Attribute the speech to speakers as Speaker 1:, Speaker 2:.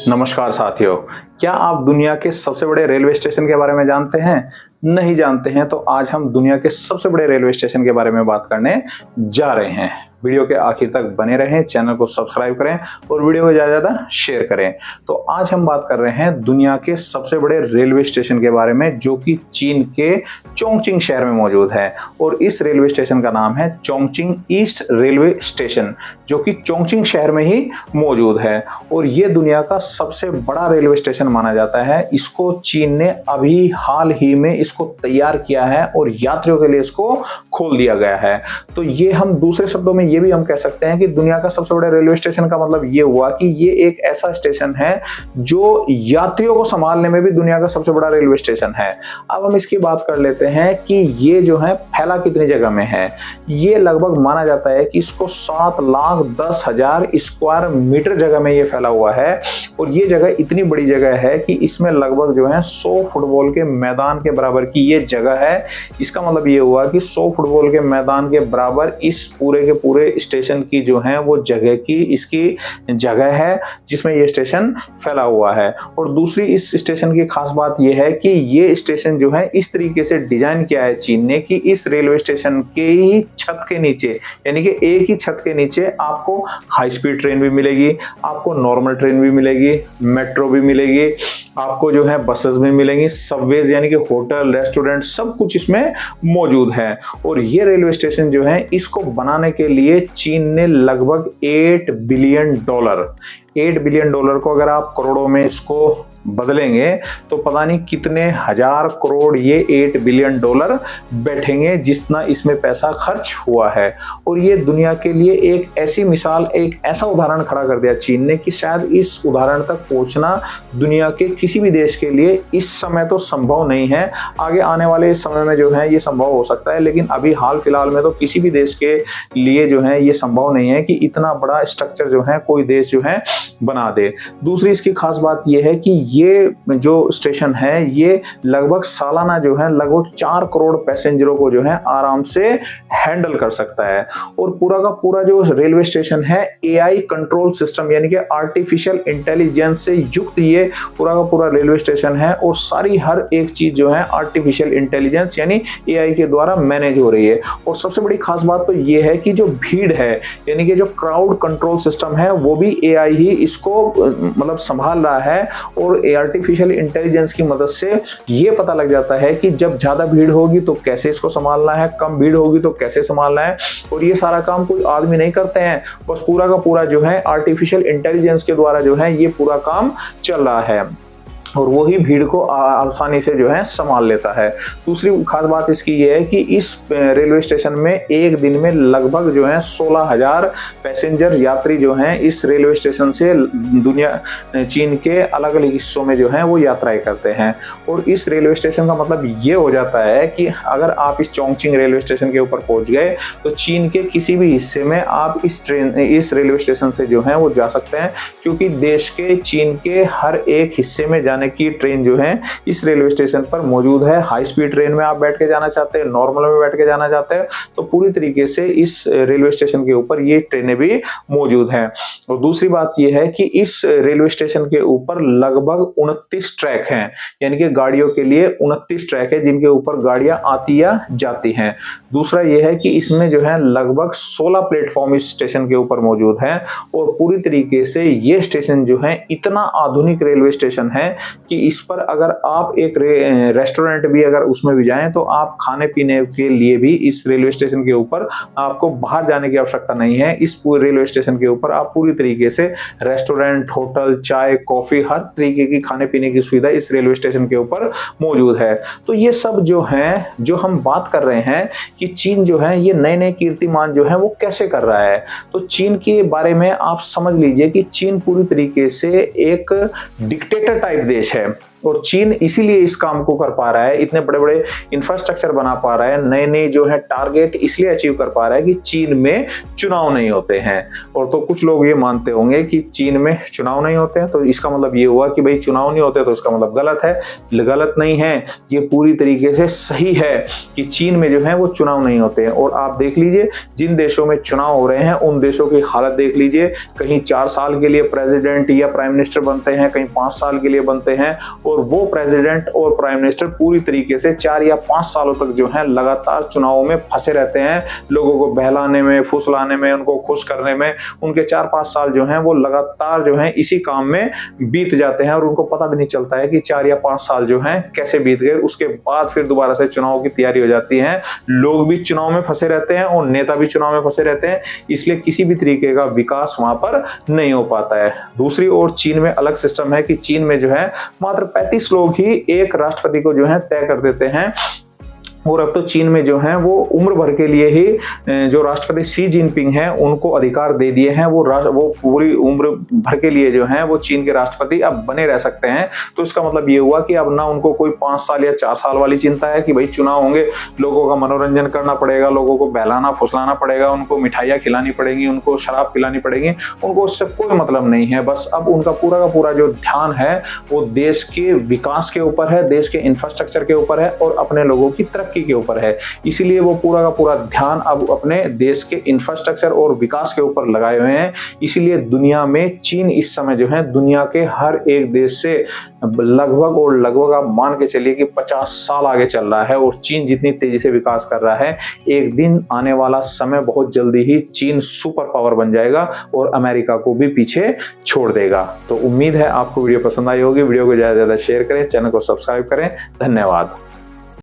Speaker 1: नमस्कार साथियों, क्या आप दुनिया के सबसे बड़े रेलवे स्टेशन के बारे में जानते हैं? नहीं जानते हैं तो आज हम दुनिया के सबसे बड़े रेलवे स्टेशन के बारे में बात करने जा रहे हैं। वीडियो के आखिर तक बने रहें, चैनल को सब्सक्राइब करें और वीडियो को ज़्यादा से ज़्यादा शेयर करें। तो आज हम बात कर रहे हैं दुनिया के सबसे बड़े रेलवे स्टेशन के बारे में, जो कि चीन के चोंगचिंग शहर में मौजूद है। और इस रेलवे स्टेशन का नाम है चोंगचिंग ईस्ट रेलवे स्टेशन, जो कि चोंगचिंग शहर में ही मौजूद है। और ये दुनिया का सबसे बड़ा रेलवे स्टेशन माना जाता है। इसको चीन ने अभी हाल ही में इसको तैयार किया है और यात्रियों के लिए इसको खोल दिया गया है। तो ये हम दूसरे शब्दों में ये भी हम कह सकते हैं कि दुनिया का सबसे बड़ा रेलवे स्टेशन का मतलब ये हुआ कि ये एक ऐसा स्टेशन है जो यात्रियों को संभालने में भी दुनिया का सबसे बड़ा रेलवे स्टेशन है। अब हम इसकी बात कर लेते हैं कि ये जो है फैला कितनी जगह में है। ये लगभग माना जाता है कि इसको 7,10,000 स्क्वायर मीटर जगह में ये फैला हुआ है। और ये जगह इतनी बड़ी जगह है कि इसमें लगभग जो है 100 फुटबॉल के मैदान के बराबर की ये जगह है। इसका मतलब ये हुआ कि 100 फुटबॉल के मैदान के बराबर इस पूरे के पूरे स्टेशन की जो है वो जगह की इसकी जगह है जिसमें ये स्टेशन फैला हुआ है। और दूसरी इस स्टेशन की खास बात ये है कि ये स्टेशन जो है इस तरीके से डिजाइन किया है चीन ने कि इस रेलवे स्टेशन के ही छत के नीचे, यानी कि एक ही छत के नीचे आपको हाई स्पीड ट्रेन भी मिलेगी, आपको नॉर्मल ट्रेन भी मिलेगी, मेट्रो भी मिलेगी, आपको जो है बसेस भी मिलेंगी, सबवेज यानी कि होटल, रेस्टोरेंट, सब कुछ इसमें मौजूद है। और ये रेलवे स्टेशन जो है इसको बनाने के लिए चीन ने लगभग $8 बिलियन को अगर आप करोड़ों में इसको बदलेंगे तो पता नहीं कितने हजार करोड़ ये $8 बिलियन बैठेंगे जितना इसमें पैसा खर्च हुआ है। और ये दुनिया के लिए एक ऐसी मिसाल, एक ऐसा उदाहरण खड़ा कर दिया चीन ने कि शायद इस उदाहरण तक पहुंचना दुनिया के किसी भी देश के लिए इस समय तो संभव नहीं है। आगे आने वाले समय में जो है ये संभव हो सकता है, लेकिन अभी हाल फिलहाल में तो किसी भी देश के लिए जो है ये संभव नहीं है कि इतना बड़ा स्ट्रक्चर जो है कोई देश जो है बना दे। दूसरी इसकी खास बात यह है कि ये जो स्टेशन है ये लगभग सालाना जो है लगभग 4 करोड़ पैसेंजरों को जो है आराम से हैंडल कर सकता है। और पूरा का पूरा जो रेलवे स्टेशन है एआई कंट्रोल सिस्टम यानी कि आर्टिफिशियल इंटेलिजेंस से युक्त ये पूरा का पूरा रेलवे स्टेशन है। और सारी हर एक चीज जो है आर्टिफिशियल इंटेलिजेंस यानी एआई के द्वारा मैनेज हो रही है। और सबसे बड़ी खास बात तो ये है कि जो भीड़ है यानी कि जो क्राउड कंट्रोल सिस्टम है वो भी एआई ही इसको मतलब संभाल रहा है। और आर्टिफिशियल इंटेलिजेंस की मदद से ये पता लग जाता है कि जब ज्यादा भीड़ होगी तो कैसे इसको संभालना है, कम भीड़ होगी तो कैसे संभालना है। और ये सारा काम कोई आदमी नहीं करते हैं, बस पूरा का पूरा जो है आर्टिफिशियल इंटेलिजेंस के द्वारा जो है ये पूरा काम चल रहा है और वही भीड़ को आसानी से जो है संभाल लेता है। दूसरी खास बात इसकी ये है कि इस रेलवे स्टेशन में एक दिन में लगभग जो है 16,000 पैसेंजर यात्री जो हैं इस रेलवे स्टेशन से दुनिया चीन के अलग अलग हिस्सों में जो है वो यात्राएं करते हैं। और इस रेलवे स्टेशन का मतलब ये हो जाता है कि अगर आप इस चोंगचिंग रेलवे स्टेशन के ऊपर पहुंच गए तो चीन के किसी भी हिस्से में आप इस रेलवे स्टेशन से जो है वो जा सकते हैं, क्योंकि देश के चीन के हर एक हिस्से में जाने की ट्रेन जो है इस रेलवे स्टेशन पर मौजूद है। हाई स्पीड ट्रेन में आप बैठ के जाना चाहते हैं, नॉर्मल में बैठ के जाना चाहते हैं, तो पूरी तरीके से इस रेलवे स्टेशन के ऊपर ये ट्रेनें भी मौजूद हैं। और दूसरी बात ये है कि इस रेलवे स्टेशन के ऊपर लगभग 29 ट्रैक हैं, यानी कि गाड़ियों के लिए 29 ट्रैक है जिनके ऊपर गाड़ियां आती या जाती हैं। दूसरा ये है कि इसमें जो है लगभग 16 प्लेटफॉर्म इस स्टेशन के ऊपर मौजूद हैं। और पूरी तरीके से ये स्टेशन जो है इतना आधुनिक रेलवे स्टेशन है कि इस पर अगर आप एक रेस्टोरेंट भी अगर उसमें भी जाएं तो आप खाने पीने के लिए भी इस रेलवे स्टेशन के ऊपर आपको बाहर जाने की आवश्यकता नहीं है। इस पूरे रेलवे स्टेशन के ऊपर आप पूरी तरीके से रेस्टोरेंट, होटल, चाय, कॉफी, हर तरीके की खाने पीने की सुविधा इस रेलवे स्टेशन के ऊपर मौजूद है। तो ये सब जो है जो हम बात कर रहे हैं कि चीन जो है ये नए नए कीर्तिमान जो है वो कैसे कर रहा है, तो चीन के बारे में आप समझ लीजिए कि चीन पूरी तरीके से एक डिक्टेटर टाइप देश है। और चीन इसीलिए इस काम को कर पा रहा है, इतने बड़े बड़े इंफ्रास्ट्रक्चर बना पा रहा है, नए नए जो है टारगेट इसलिए अचीव कर पा रहा है कि चीन में चुनाव नहीं होते हैं। और तो कुछ लोग ये मानते होंगे कि चीन में चुनाव नहीं होते हैं तो इसका मतलब ये हुआ कि भाई चुनाव नहीं होते तो इसका मतलब गलत है। गलत नहीं है, ये पूरी तरीके से सही है कि चीन में जो है वो चुनाव नहीं होते हैं। और आप देख लीजिए जिन देशों में चुनाव हो रहे हैं उन देशों की हालत देख लीजिए, कहीं 4 साल के लिए प्रेसिडेंट या प्राइम मिनिस्टर बनते हैं, कहीं 5 साल के लिए बनते हैं, और वो प्रेसिडेंट और प्राइम मिनिस्टर पूरी तरीके से 4 या 5 सालों तक जो है लगातार चुनावों में फंसे रहते हैं, लोगों को बहलाने में, फुसलाने में, उनको खुश करने में। उनके 4-5 साल जो है वो लगातार जो है इसी काम में बीत जाते हैं और उनको पता भी नहीं चलता है कि 4 या 5 साल जो है कैसे बीत गए। उसके बाद फिर दोबारा से चुनाव की तैयारी हो जाती है, लोग भी चुनाव में फंसे रहते हैं और नेता भी चुनाव में फंसे रहते हैं, इसलिए किसी भी तरीके का विकास वहां पर नहीं हो पाता है। दूसरी ओर चीन में अलग सिस्टम है कि चीन में जो है मात्र 35 लोग ही एक राष्ट्रपति को जो है तय कर देते हैं। और अब तो चीन में जो है वो उम्र भर के लिए ही जो राष्ट्रपति शी जिनपिंग हैं उनको अधिकार दे दिए हैं, वो पूरी उम्र भर के लिए जो है वो चीन के राष्ट्रपति अब बने रह सकते हैं। तो इसका मतलब ये हुआ कि अब ना उनको कोई 5 साल या 4 साल वाली चिंता है कि भाई चुनाव होंगे, लोगों का मनोरंजन करना पड़ेगा, लोगों को बहलाना फुसलाना पड़ेगा, उनको मिठाइयाँ खिलानी पड़ेगी, उनको शराब पिलानी पड़ेगी, उनको उससे कोई मतलब नहीं है। बस अब उनका पूरा का पूरा जो ध्यान है वो देश के विकास के ऊपर है, देश के इंफ्रास्ट्रक्चर के ऊपर है और अपने लोगों की तरक्की के ऊपर है। इसीलिए वो पूरा का पूरा ध्यान अब अपने देश के इंफ्रास्ट्रक्चर और विकास के ऊपर लगाए हुए हैं। इसीलिए दुनिया में चीन इस समय जो है दुनिया के हर एक देश से लगभग आप मान के चलिए कि 50 साल आगे चल रहा है। और चीन जितनी तेजी से विकास कर रहा है, एक दिन आने वाला समय बहुत जल्दी ही चीन सुपर पावर बन जाएगा और अमेरिका को भी पीछे छोड़ देगा। तो उम्मीद है आपको वीडियो पसंद आई होगी। वीडियो को ज्यादा से ज्यादा शेयर करें, चैनल को सब्सक्राइब करें। धन्यवाद।